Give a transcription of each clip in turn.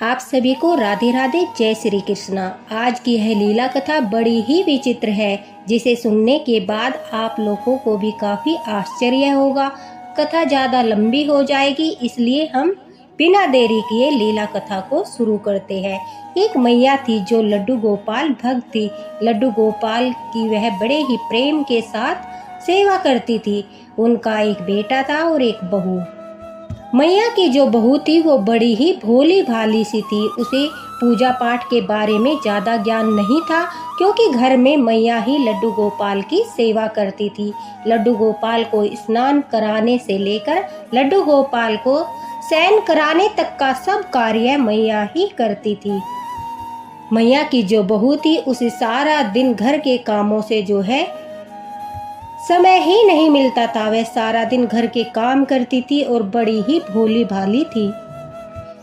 आप सभी को राधे राधे, जय श्री कृष्णा। आज की यह लीला कथा बड़ी ही विचित्र है, जिसे सुनने के बाद आप लोगों को भी काफ़ी आश्चर्य होगा। कथा ज़्यादा लंबी हो जाएगी, इसलिए हम बिना देरी किए लीला कथा को शुरू करते हैं। एक मैया थी जो लड्डू गोपाल भक्त थी। लड्डू गोपाल की वह बड़े ही प्रेम के साथ सेवा करती थी। उनका एक बेटा था और एक बहू। मैया की जो बहू थी वो बड़ी ही भोली भाली सी थी। उसे पूजा पाठ के बारे में ज़्यादा ज्ञान नहीं था, क्योंकि घर में मैया ही लड्डू गोपाल की सेवा करती थी। लड्डू गोपाल को स्नान कराने से लेकर लड्डू गोपाल को शयन कराने तक का सब कार्य मैया ही करती थी। मैया की जो बहू थी उसे सारा दिन घर के कामों से जो है समय ही नहीं मिलता था। वह सारा दिन घर के काम करती थी और बड़ी ही भोली भाली थी।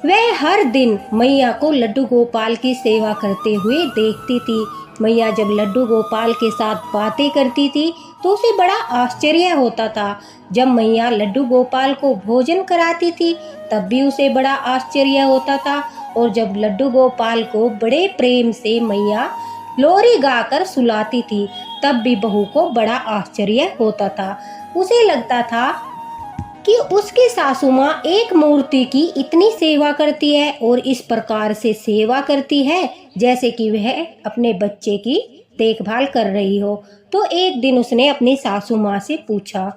वह हर दिन मैया को लड्डू गोपाल की सेवा करते हुए देखती थी। मैया जब लड्डू गोपाल के साथ बातें करती थी तो उसे बड़ा आश्चर्य होता था। जब मैया लड्डू गोपाल को भोजन कराती थी तब भी उसे बड़ा आश्चर्य होता था। और जब लड्डू गोपाल को बड़े प्रेम से मैया लोरी गाकर सुलाती थी तब भी बहू को बड़ा आश्चर्य होता था। उसे लगता था कि उसकी सासू माँ एक मूर्ति की इतनी सेवा करती है और इस प्रकार से सेवा करती है जैसे कि वह अपने बच्चे की देखभाल कर रही हो। तो एक दिन उसने अपनी सासू माँ से पूछा,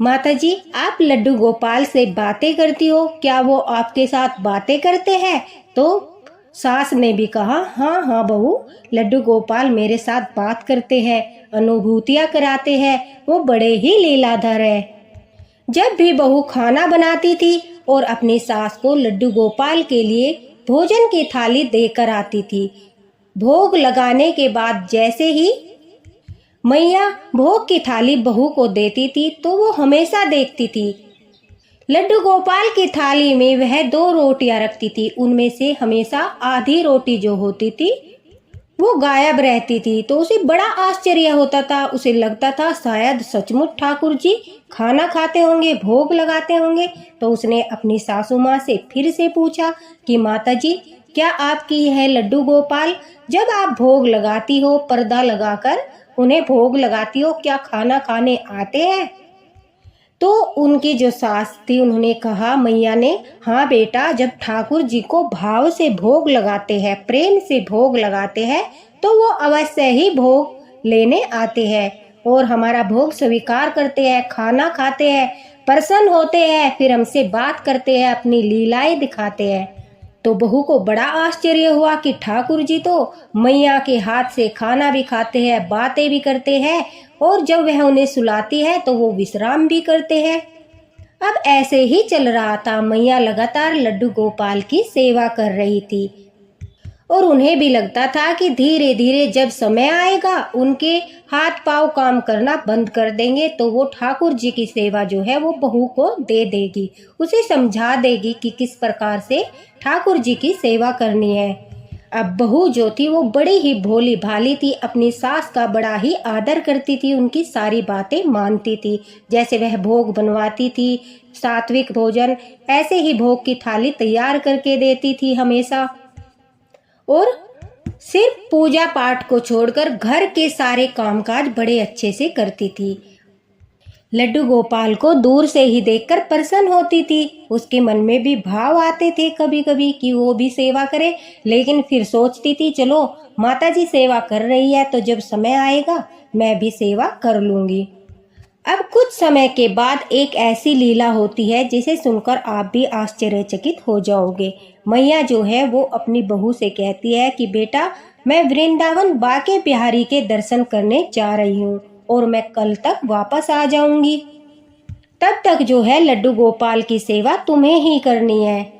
माता जी, आप लड्डू गोपाल से बातें करती हो, क्या वो आपके साथ बातें करते हैं? तो सास ने भी कहा, हाँ हाँ बहू, लड्डू गोपाल मेरे साथ बात करते हैं, अनुभूतियाँ कराते हैं, वो बड़े ही लीलाधर है। जब भी बहू खाना बनाती थी और अपनी सास को लड्डू गोपाल के लिए भोजन की थाली देकर आती थी। भोग लगाने के बाद जैसे ही मैया भोग की थाली बहू को देती थी तो वो हमेशा देखती थी लड्डू गोपाल की थाली में वह 2 रोटियां रखती थी। उनमें से हमेशा आधी रोटी जो होती थी वो गायब रहती थी। तो उसे बड़ा आश्चर्य होता था। उसे लगता था शायद सचमुच ठाकुर जी खाना खाते होंगे, भोग लगाते होंगे। तो उसने अपनी सासू माँ से फिर से पूछा कि माता जी, क्या आपकी यह लड्डू गोपाल जब आप भोग लगाती हो, पर्दा लगाकर उन्हें भोग लगाती हो, क्या खाना खाने आते हैं? तो उनकी जो सास थी उन्होंने कहा, मैया ने, हाँ बेटा, जब ठाकुर जी को भाव से भोग लगाते हैं, प्रेम से भोग लगाते हैं तो वो अवश्य ही भोग लेने आते हैं और हमारा भोग स्वीकार करते हैं, खाना खाते हैं, प्रसन्न होते हैं, फिर हमसे बात करते हैं, अपनी लीलाएं दिखाते हैं। तो बहू को बड़ा आश्चर्य हुआ कि ठाकुर जी तो मैया के हाथ से खाना भी खाते हैं, बातें भी करते हैं और जब वह उन्हें सुलाती है तो वो विश्राम भी करते हैं। अब ऐसे ही चल रहा था। मैया लगातार लड्डू गोपाल की सेवा कर रही थी और उन्हें भी लगता था कि धीरे धीरे जब समय आएगा उनके हाथ पांव काम करना बंद कर देंगे तो वो ठाकुर जी की सेवा जो है वो बहू को दे देगी, उसे समझा देगी कि किस प्रकार से ठाकुर जी की सेवा करनी है। अब बहू जो थी वो बड़ी ही भोली भाली थी। अपनी सास का बड़ा ही आदर करती थी, उनकी सारी बातें मानती थी। जैसे वह भोग बनवाती थी, सात्विक भोजन, ऐसे ही भोग की थाली तैयार करके देती थी हमेशा। और सिर्फ पूजा पाठ को छोड़कर घर के सारे कामकाज बड़े अच्छे से करती थी। लड्डू गोपाल को दूर से ही देखकर प्रसन्न होती थी। उसके मन में भी भाव आते थे कभी कभी कि वो भी सेवा करे, लेकिन फिर सोचती थी चलो माता जी सेवा कर रही है तो जब समय आएगा मैं भी सेवा कर लूंगी। अब कुछ समय के बाद एक ऐसी लीला होती है जिसे सुनकर आप भी आश्चर्यचकित हो जाओगे। मैया जो है वो अपनी बहू से कहती है कि बेटा, मैं वृंदावन बाके बिहारी के दर्शन करने जा रही हूँ और मैं कल तक वापस आ जाऊंगी। तब तक जो है लड्डू गोपाल की सेवा तुम्हें ही करनी है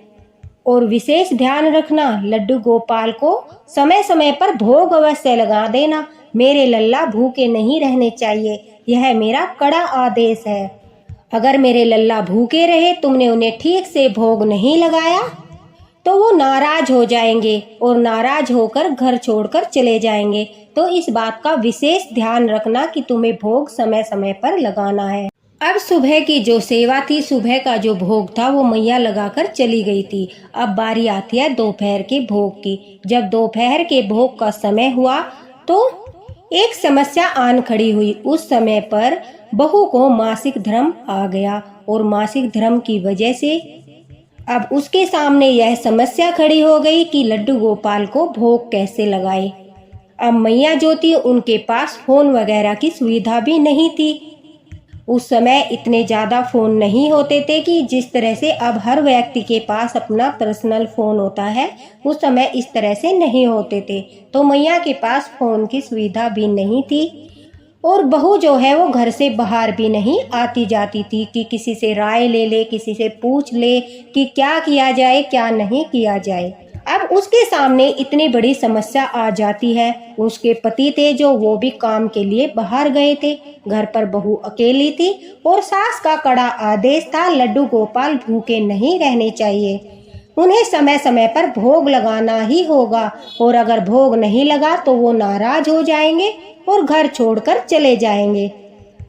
और विशेष ध्यान रखना, लड्डू गोपाल को समय समय पर भोग अवश्य लगा देना। मेरे लल्ला भूखे नहीं रहने चाहिए, यह मेरा कड़ा आदेश है। अगर मेरे लल्ला भूखे रहे, तुमने उन्हें ठीक से भोग नहीं लगाया तो वो नाराज हो जाएंगे और नाराज होकर घर छोड़कर चले जाएंगे। तो इस बात का विशेष ध्यान रखना कि तुम्हें भोग समय समय पर लगाना है। अब सुबह की जो सेवा थी, सुबह का जो भोग था वो मैया लगाकर चली गई थी। अब बारी आती है दोपहर के भोग की। जब दोपहर के भोग का समय हुआ तो एक समस्या आन खड़ी हुई। उस समय पर बहू को मासिक धर्म आ गया और मासिक धर्म की वजह से अब उसके सामने यह समस्या खड़ी हो गई कि लड्डू गोपाल को भोग कैसे लगाए। अब मैया जो थी उनके पास फोन वगैरह की सुविधा भी नहीं थी। उस समय इतने ज़्यादा फ़ोन नहीं होते थे कि जिस तरह से अब हर व्यक्ति के पास अपना पर्सनल फ़ोन होता है, उस समय इस तरह से नहीं होते थे। तो मैया के पास फ़ोन की सुविधा भी नहीं थी और बहू जो है वो घर से बाहर भी नहीं आती जाती थी कि किसी से राय ले ले, किसी से पूछ ले कि क्या किया जाए क्या नहीं किया जाए। अब उसके सामने इतनी बड़ी समस्या आ जाती है। उसके पति थे जो वो भी काम के लिए बाहर गए थे, घर पर बहू अकेली थी और सास का कड़ा आदेश था लड्डू गोपाल भूखे नहीं रहने चाहिए, उन्हें समय समय पर भोग लगाना ही होगा और अगर भोग नहीं लगा तो वो नाराज हो जाएंगे और घर छोड़कर चले जाएंगे।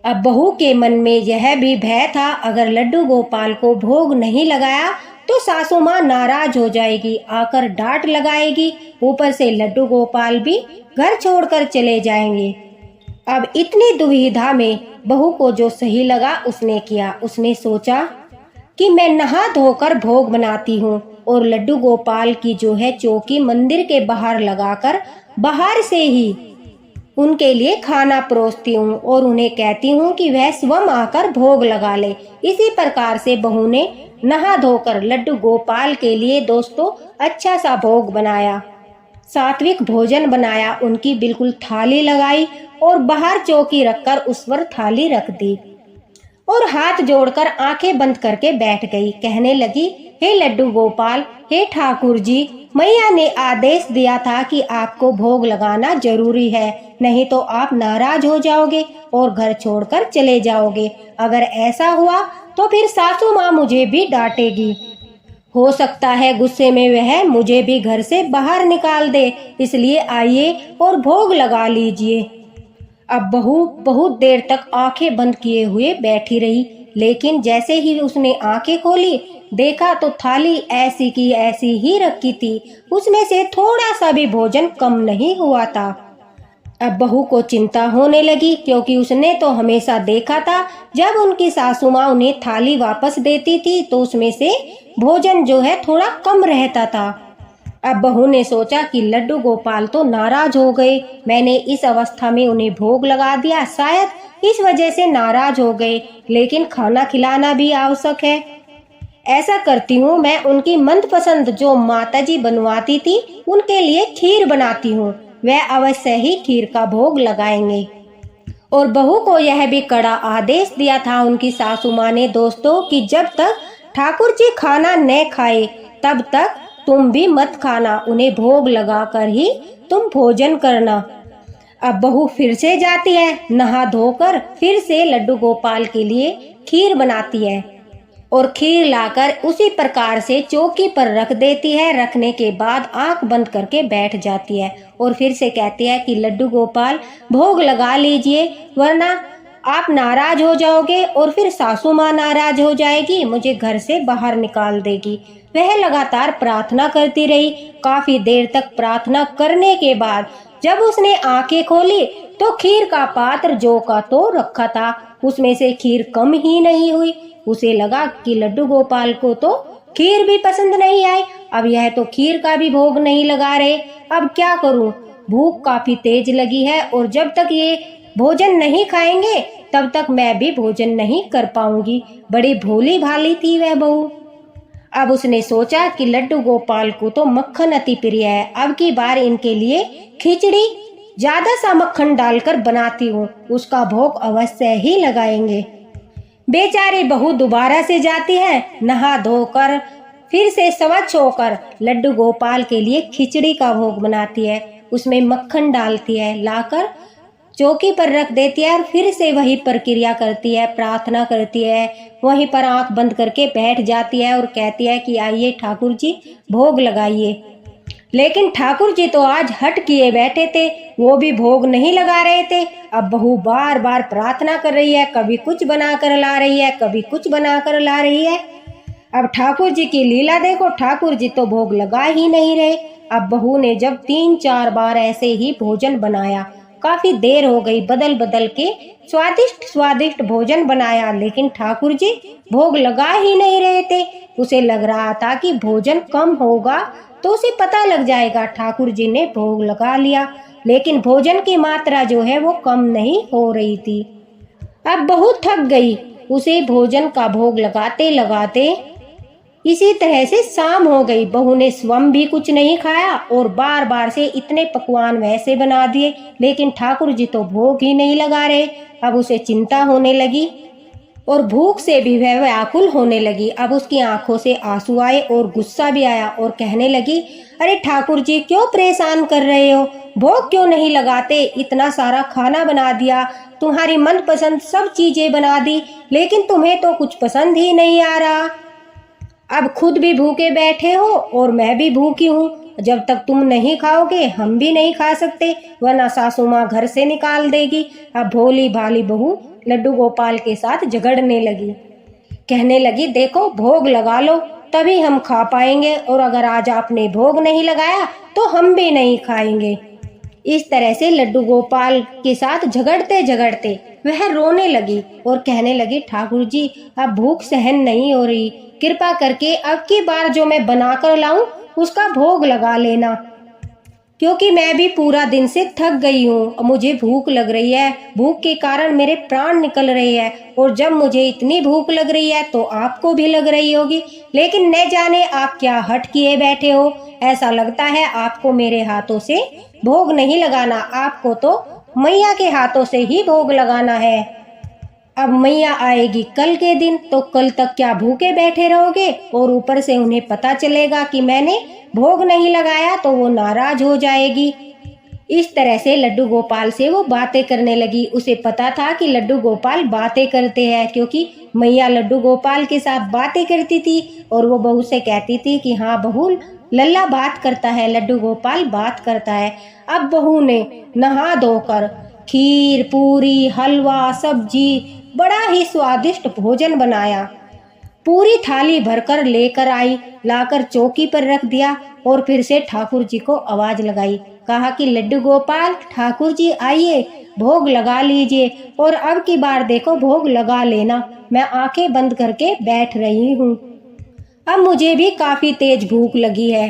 अब बहू के मन में यह भी भय था अगर लड्डू गोपाल को भोग नहीं लगाया तो सासू माँ नाराज हो जाएगी, आकर डांट लगाएगी, ऊपर से लड्डू गोपाल भी घर छोड़कर चले जाएंगे। अब इतनी दुविधा में बहू को जो सही लगा उसने किया। उसने सोचा कि मैं नहा धोकर भोग बनाती हूँ और लड्डू गोपाल की जो है चौकी मंदिर के बाहर लगाकर बाहर से ही उनके लिए खाना परोसती हूँ और उन्हें कहती हूँ कि वह स्वयं आकर भोग लगा ले। इसी प्रकार से बहू ने नहा धोकर लड्डू गोपाल के लिए दोस्तों अच्छा सा भोग बनाया, सात्विक भोजन बनाया, उनकी बिल्कुल थाली लगाई और बाहर चौकी रखकर उस पर थाली रख दी और हाथ जोड़कर आंखें बंद करके बैठ गई। कहने लगी, हे लड्डू गोपाल, हे ठाकुर जी, मैया ने आदेश दिया था कि आपको भोग लगाना जरूरी है, नहीं तो आप नाराज हो जाओगे और घर छोड़कर चले जाओगे। अगर ऐसा हुआ तो फिर सासू माँ मुझे भी डांटेगी, हो सकता है गुस्से में वह मुझे भी घर से बाहर निकाल दे, इसलिए आइए और भोग लगा लीजिए। अब बहू बहुत देर तक आंखें बंद किए हुए बैठी रही, लेकिन जैसे ही उसने आंखें खोली देखा तो थाली ऐसी की ऐसी ही रखी थी, उसमें से थोड़ा सा भी भोजन कम नहीं हुआ था। अब बहू को चिंता होने लगी क्योंकि उसने तो हमेशा देखा था जब उनकी सासू माँ उन्हें थाली वापस देती थी तो उसमें से भोजन जो है थोड़ा कम रहता था। अब बहू ने सोचा कि लड्डू गोपाल तो नाराज हो गए, मैंने इस अवस्था में उन्हें भोग लगा दिया, शायद इस वजह से नाराज हो गए, लेकिन खाना खिलाना भी आवश्यक है। ऐसा करती हूँ, मैं उनकी मनपसंद जो माताजी बनवाती थी उनके लिए खीर बनाती हूँ, वह अवश्य ही खीर का भोग लगाएंगे। और बहू को यह भी कड़ा आदेश दिया था उनकी सासू माँ ने दोस्तों कि जब तक ठाकुर जी खाना न खाए तब तक तुम भी मत खाना, उन्हें भोग लगाकर ही तुम भोजन करना। अब बहू फिर से जाती है, नहा धोकर फिर से लड्डू गोपाल के लिए खीर बनाती है और खीर लाकर उसी प्रकार से चौकी पर रख देती है। रखने के बाद आंख बंद करके बैठ जाती है और फिर से कहती है कि लड्डू गोपाल भोग लगा लीजिए, वरना आप नाराज हो जाओगे और फिर सासू माँ नाराज हो जाएगी, मुझे घर से बाहर निकाल देगी। वह लगातार प्रार्थना करती रही। काफी देर तक प्रार्थना करने के बाद जब उसने आंखें खोली तो खीर का पात्र जो का तो रखा था, उसमें से खीर कम ही नहीं हुई। उसे लगा कि लड्डू गोपाल को तो खीर भी पसंद नहीं आई, अब यह तो खीर का भी भोग नहीं लगा रहे, अब क्या करूं? भूख काफी तेज लगी है और जब तक ये भोजन नहीं खाएंगे तब तक मैं भी भोजन नहीं कर पाऊंगी। बड़ी भोली भाली थी वह बहू। अब उसने सोचा कि लड्डू गोपाल को तो मक्खन अति प्रिय है, अब की बार इनके लिए खिचड़ी ज्यादा सा मक्खन डालकर बनाती हूँ, उसका भोग अवश्य ही लगाएंगे। बेचारी बहू दोबारा से जाती है, नहा धोकर फिर से स्वच्छ होकर लड्डू गोपाल के लिए खिचड़ी का भोग बनाती है, उसमें मक्खन डालती है, लाकर चौकी पर रख देती है और फिर से वही प्रक्रिया करती है, प्रार्थना करती है, वहीं पर आंख बंद करके बैठ जाती है और कहती है कि आइए ठाकुर जी भोग लगाइए। लेकिन ठाकुर जी तो आज हट किए बैठे थे, वो भी भोग नहीं लगा रहे थे। अब बहू बार बार प्रार्थना कर रही है, कभी कुछ बना कर ला रही है, कभी कुछ बना कर ला रही है। अब ठाकुर जी की लीला देखो, ठाकुर जी तो भोग लगा ही नहीं रहे। अब बहू ने जब 3-4 बार ऐसे ही भोजन बनाया, काफी देर हो गई, बदल बदल के स्वादिष्ट स्वादिष्ट भोजन बनाया, लेकिन ठाकुर जी भोग लगा ही नहीं रहे थे। उसे लग रहा था कि भोजन कम होगा तो उसे पता लग जाएगा। ठाकुर जी ने भोग लगा लिया, लेकिन भोजन की मात्रा जो है वो कम नहीं हो रही थी। अब बहुत थक गई, उसे भोजन का भोग लगाते लगाते इसी तरह से शाम हो गई। बहू ने स्वयं भी कुछ नहीं खाया और बार बार से इतने पकवान वैसे बना दिए, लेकिन ठाकुर जी तो भोग ही नहीं लगा रहे। अब उसे चिंता होने लगी और भूख से भी वह व्याकुल होने लगी। अब उसकी आंखों से आंसू आए और गुस्सा भी आया और कहने लगी, अरे ठाकुर जी क्यों परेशान कर रहे हो, भोग क्यों नहीं लगाते? इतना सारा खाना बना दिया, तुम्हारी मनपसंद सब चीजें बना दी, लेकिन तुम्हें तो कुछ पसंद ही नहीं आ रहा। अब खुद भी भूखे बैठे हो और मैं भी भूखी हूँ। जब तक तुम नहीं खाओगे हम भी नहीं खा सकते, वरना सासू माँ घर से निकाल देगी। अब भोली भाली बहू लड्डू गोपाल के साथ झगड़ने लगी, कहने लगी, देखो भोग लगा लो तभी हम खा पाएंगे, और अगर आज आपने भोग नहीं लगाया तो हम भी नहीं खाएंगे। इस तरह से लड्डू गोपाल के साथ झगड़ते झगड़ते वह रोने लगी और कहने लगी, ठाकुर जी अब भूख सहन नहीं हो रही, कृपा करके अब की बार जो मैं बनाकर लाऊं उसका भोग लगा लेना, क्योंकि मैं भी पूरा दिन से थक गई हूँ। मुझे भूख लग रही है, भूख के कारण मेरे प्राण निकल रहे हैं, और जब मुझे इतनी भूख लग रही है तो आपको भी लग रही होगी, लेकिन न जाने आप क्या हट किए बैठे हो। ऐसा लगता है आपको मेरे हाथों से भोग नहीं लगाना, आपको तो मैया के हाथों से ही भोग लगाना है। अब मैया आएगी कल के दिन, तो कल तक क्या भूखे बैठे रहोगे? और ऊपर से उन्हें पता चलेगा कि मैंने भोग नहीं लगाया तो वो नाराज हो जाएगी। इस तरह से लड्डू गोपाल से वो बातें करने लगी। उसे पता था कि लड्डू गोपाल बातें करते हैं, क्योंकि मैया लड्डू गोपाल के साथ बातें करती थी और वो बहू से कहती थी कि हाँ बहू, लल्ला बात करता है, लड्डू गोपाल बात करता है। अब बहू ने नहा धोकर खीर, पूरी, हलवा, सब्जी, बड़ा ही स्वादिष्ट भोजन बनाया। पूरी थाली भरकर लेकर आई, लाकर चौकी पर रख दिया और फिर से ठाकुर जी को आवाज लगाई, कहा कि लड्डू गोपाल, ठाकुर जी आइए, भोग लगा लीजिए, और अब की बार देखो भोग लगा लेना, मैं आंखें बंद करके बैठ रही हूँ, अब मुझे भी काफी तेज भूख लगी है।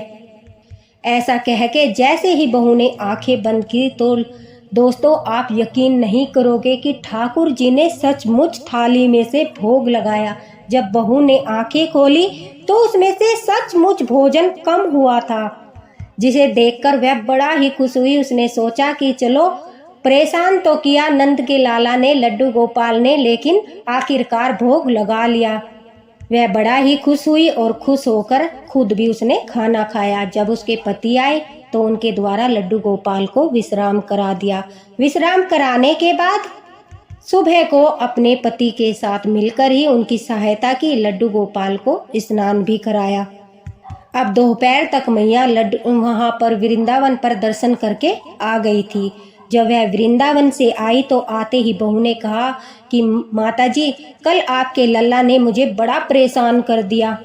ऐसा कह के जैसे ही बहू ने आंखें बंद की तो दोस्तों आप यकीन नहीं करोगे कि ठाकुर जी ने सचमुच थाली में से भोग लगाया। जब बहू ने आंखें खोली तो उसमें से सचमुच भोजन कम हुआ था, जिसे देखकर वह बड़ा ही खुश हुई। उसने सोचा कि चलो, परेशान तो किया नंद के लाला ने, लड्डू गोपाल ने, लेकिन आखिरकार भोग लगा लिया। वह बड़ा ही खुश हुई और खुश होकर खुद भी उसने खाना खाया। जब उसके पति आए तो उनके द्वारा लड्डू गोपाल को विश्राम करा दिया। विश्राम कराने के बाद सुबह को अपने पति के साथ मिलकर ही उनकी सहायता की, लड्डू गोपाल को स्नान भी कराया। अब दोपहर तक मैया वहां पर वृंदावन पर दर्शन करके आ गई थी। जब वह वृंदावन से आई तो आते ही बहू ने कहा कि माताजी, कल आपके लल्ला ने मुझे बड़ा परेशान कर दिया।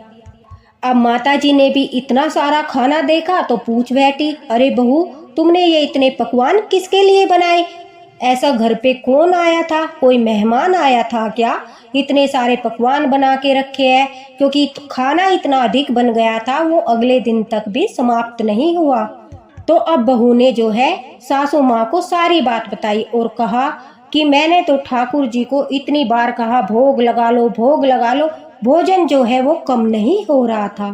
अब माताजी ने भी इतना सारा खाना देखा तो पूछ बैठी, अरे बहू, तुमने ये इतने पकवान किसके लिए बनाए? ऐसा घर पे कौन आया था? कोई मेहमान आया था क्या? इतने सारे पकवान बना के रखे हैं, क्योंकि खाना इतना अधिक बन गया था, वो अगले दिन तक भी समाप्त नहीं हुआ। तो अब बहू ने जो है सासू माँ को सारी बात बताई और कहा कि मैंने तो ठाकुर जी को इतनी बार कहा भोग लगा लो, भोग लगा लो, भोजन जो है वो कम नहीं हो रहा था।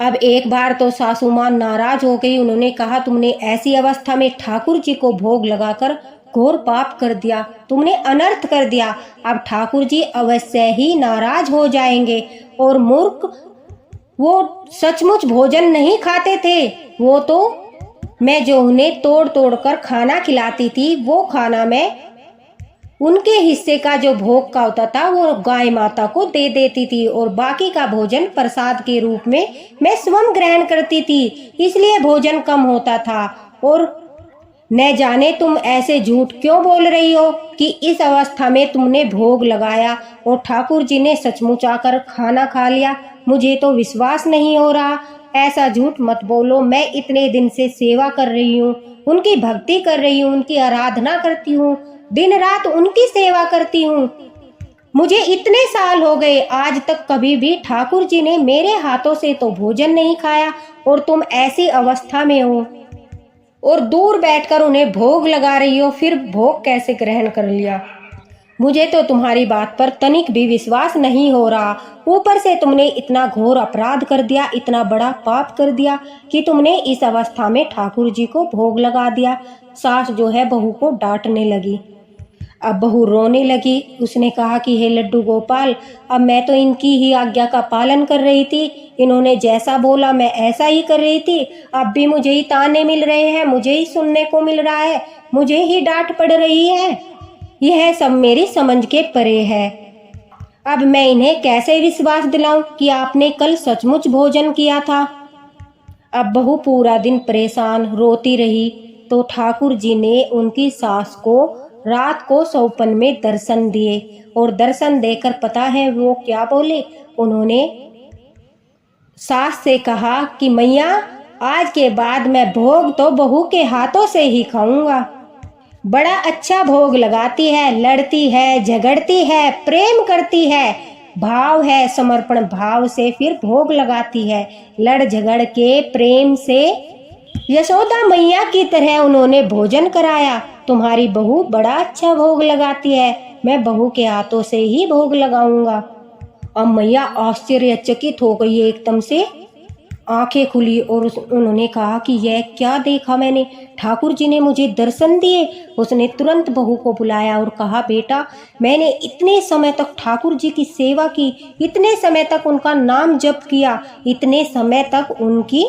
अब एक बार तो सासू माँ नाराज हो गई। उन्होंने कहा, तुमने ऐसी अवस्था में ठाकुर जी को भोग लगाकर घोर पाप कर दिया, तुमने अनर्थ कर दिया। अब ठाकुर जी अवश्य ही नाराज हो जाएंगे। और मूर्ख, वो सचमुच भोजन नहीं खाते थे, वो तो मैं जो उन्हें तोड़ तोड़ कर खाना खिलाती थी वो खाना मैं उनके हिस्से का जो भोग का होता था वो गाय माता को दे देती थी और बाकी का भोजन प्रसाद के रूप में मैं स्वयं ग्रहण करती थी, इसलिए भोजन कम होता था। और न जाने तुम ऐसे झूठ क्यों बोल रही हो कि इस अवस्था में तुमने भोग लगाया और ठाकुर जी ने सचमुच आकर खाना खा लिया। मुझे तो विश्वास नहीं हो रहा। ऐसा झूठ मत बोलो। मैं इतने दिन से सेवा कर रही हूँ, उनकी भक्ति कर रही हूँ, उनकी आराधना करती हूँ, दिन रात उनकी सेवा करती हूँ। मुझे इतने साल हो गए, आज तक कभी भी ठाकुर जी ने मेरे हाथों से तो भोजन नहीं खाया और तुम ऐसी अवस्था में हो और दूर बैठकर उन्हें भोग लगा रही हो, फिर भोग कैसे ग्रहण कर लिया? मुझे तो तुम्हारी बात पर तनिक भी विश्वास नहीं हो रहा। ऊपर से तुमने इतना घोर अपराध कर दिया, इतना बड़ा पाप कर दिया कि तुमने इस अवस्था में ठाकुर जी को भोग लगा दिया। सास जो है बहू को डांटने लगी। अब बहू रोने लगी। उसने कहा कि हे लड्डू गोपाल, अब मैं तो इनकी ही आज्ञा का पालन कर रही थी, इन्होंने जैसा बोला मैं ऐसा ही कर रही थी। अब भी मुझे ही ताने मिल रहे हैं, मुझे ही सुनने को मिल रहा है, मुझे ही डांट पड़ रही है। यह सब मेरी समझ के परे है। अब मैं इन्हें कैसे विश्वास दिलाऊं कि आपने कल सचमुच भोजन किया था? अब बहू पूरा दिन परेशान रोती रही। तो ठाकुर जी ने उनकी सास को रात को सौपन में दर्शन दिए और दर्शन देकर पता है वो क्या बोले? उन्होंने सास से कहा कि मैया, आज के बाद मैं भोग तो बहू के हाथों से ही खाऊंगा। बड़ा अच्छा भोग लगाती है, लड़ती है, झगड़ती है, प्रेम करती है, भाव है, समर्पण भाव से फिर भोग लगाती है। लड़ झगड़ के प्रेम से यशोदा मैया की तरह उन्होंने भोजन कराया। तुम्हारी बहू बड़ा अच्छा भोग लगाती है, मैं बहू के हाथों से ही भोग लगाऊंगा। अब मैया आश्चर्यचकित हो गई, एकदम से आंखें खुली और उन्होंने कहा कि यह क्या देखा मैंने? ठाकुर जी ने मुझे दर्शन दिए। उसने तुरंत बहू को बुलाया और कहा, बेटा, मैंने इतने समय तक ठाकुर जी की सेवा की, इतने समय तक उनका नाम जप किया, इतने समय तक उनकी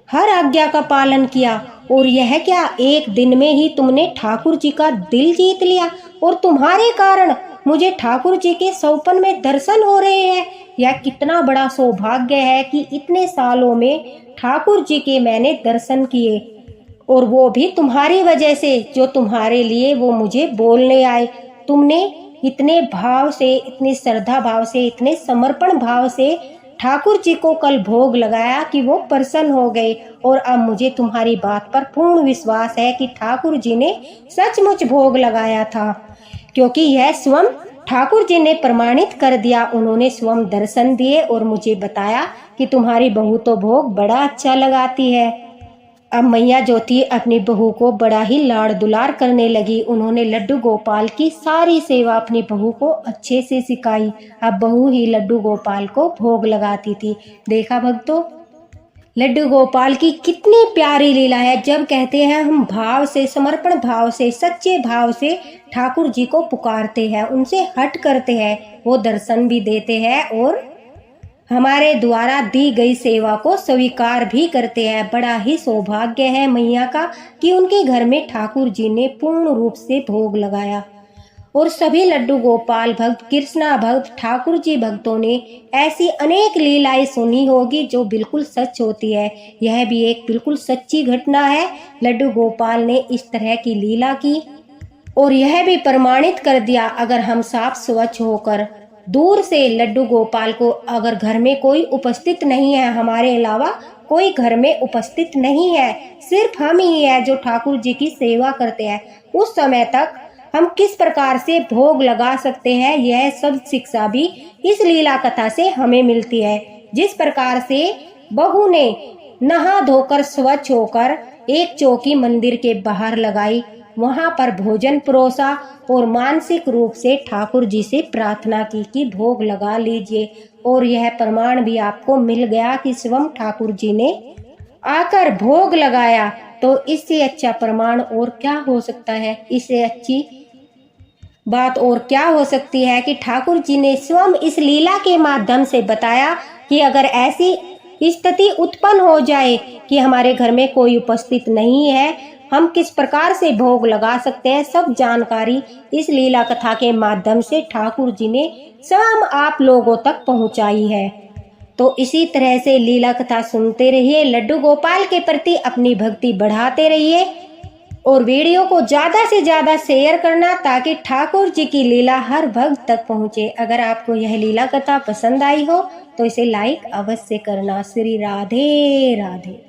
हर आज्ञा का पालन किया, और यह क्या एक दिन में ही तुमने ठाकुर जी का दिल जीत लिया और तुम्हारे कारण मुझे ठाकुर जी के सौपन में दर्शन हो रहे हैं। यह कितना बड़ा सौभाग्य है कि इतने सालों में ठाकुर जी के मैंने दर्शन किए, और वो भी तुम्हारी वजह से, जो तुम्हारे लिए वो मुझे बोलने आए। तुमने इतने भाव से, इतनी श्रद्धा भाव से, इतने समर्पण भाव से ठाकुर जी को कल भोग लगाया कि वो प्रसन्न हो गए, और अब मुझे तुम्हारी बात पर पूर्ण विश्वास है कि ठाकुर जी ने सचमुच भोग लगाया था, क्योंकि यह स्वयं ठाकुर जी ने प्रमाणित कर दिया। उन्होंने स्वयं दर्शन दिए और मुझे बताया कि तुम्हारी बहू तो भोग बड़ा अच्छा लगाती है। अब मैया जो थी अपनी बहू को बड़ा ही लाड़ दुलार करने लगी। उन्होंने लड्डू गोपाल की सारी सेवा अपनी बहू को अच्छे से सिखाई। अब बहू ही लड्डू गोपाल को भोग लगाती थी। देखा भक्तों, लड्डू गोपाल की कितनी प्यारी लीला है। जब कहते हैं हम भाव से, समर्पण भाव से, सच्चे भाव से ठाकुर जी को पुकारते हैं, उनसे हट करते हैं, वो दर्शन भी देते हैं और हमारे द्वारा दी गई सेवा को स्वीकार भी करते हैं। बड़ा ही सौभाग्य है मैया का कि उनके घर में ठाकुर जी ने पूर्ण रूप से भोग लगाया। और सभी लड्डू गोपाल भक्त, कृष्णा भक्त, ठाकुर जी भक्तों ने ऐसी अनेक लीलाएं सुनी होगी जो बिल्कुल सच होती है। यह भी एक बिल्कुल सच्ची घटना है। लड्डू गोपाल ने इस तरह की लीला की और यह भी प्रमाणित कर दिया, अगर हम साफ स्वच्छ होकर दूर से लड्डू गोपाल को, अगर घर में कोई उपस्थित नहीं है, हमारे अलावा कोई घर में उपस्थित नहीं है, सिर्फ हम ही है जो ठाकुर जी की सेवा करते हैं, उस समय तक हम किस प्रकार से भोग लगा सकते हैं, यह सब शिक्षा भी इस लीला कथा से हमें मिलती है। जिस प्रकार से बहू ने नहा धोकर स्वच्छ होकर एक चौकी मंदिर के बाहर लगाई, वहां पर भोजन परोसा और मानसिक रूप से ठाकुर जी से प्रार्थना की कि भोग लगा लीजिए, और यह प्रमाण भी आपको मिल गया कि स्वयं ठाकुर जी ने आकर भोग लगाया। तो इससे अच्छा प्रमाण और क्या हो सकता है? इससे अच्छी बात और क्या हो सकती है कि ठाकुर जी ने स्वयं इस लीला के माध्यम से बताया कि अगर ऐसी स्थिति उत्पन्न हो जाए कि हमारे घर में कोई उपस्थित नहीं है, हम किस प्रकार से भोग लगा सकते हैं, सब जानकारी इस लीला कथा के माध्यम से ठाकुर जी ने स्वयं आप लोगों तक पहुंचाई है। तो इसी तरह से लीला कथा सुनते रहिए, लड्डू गोपाल के प्रति अपनी भक्ति बढ़ाते रहिए और वीडियो को ज़्यादा से ज़्यादा शेयर करना ताकि ठाकुर जी की लीला हर भक्त तक पहुँचे। अगर आपको यह लीला कथा पसंद आई हो तो इसे लाइक अवश्य करना। श्री राधे राधे।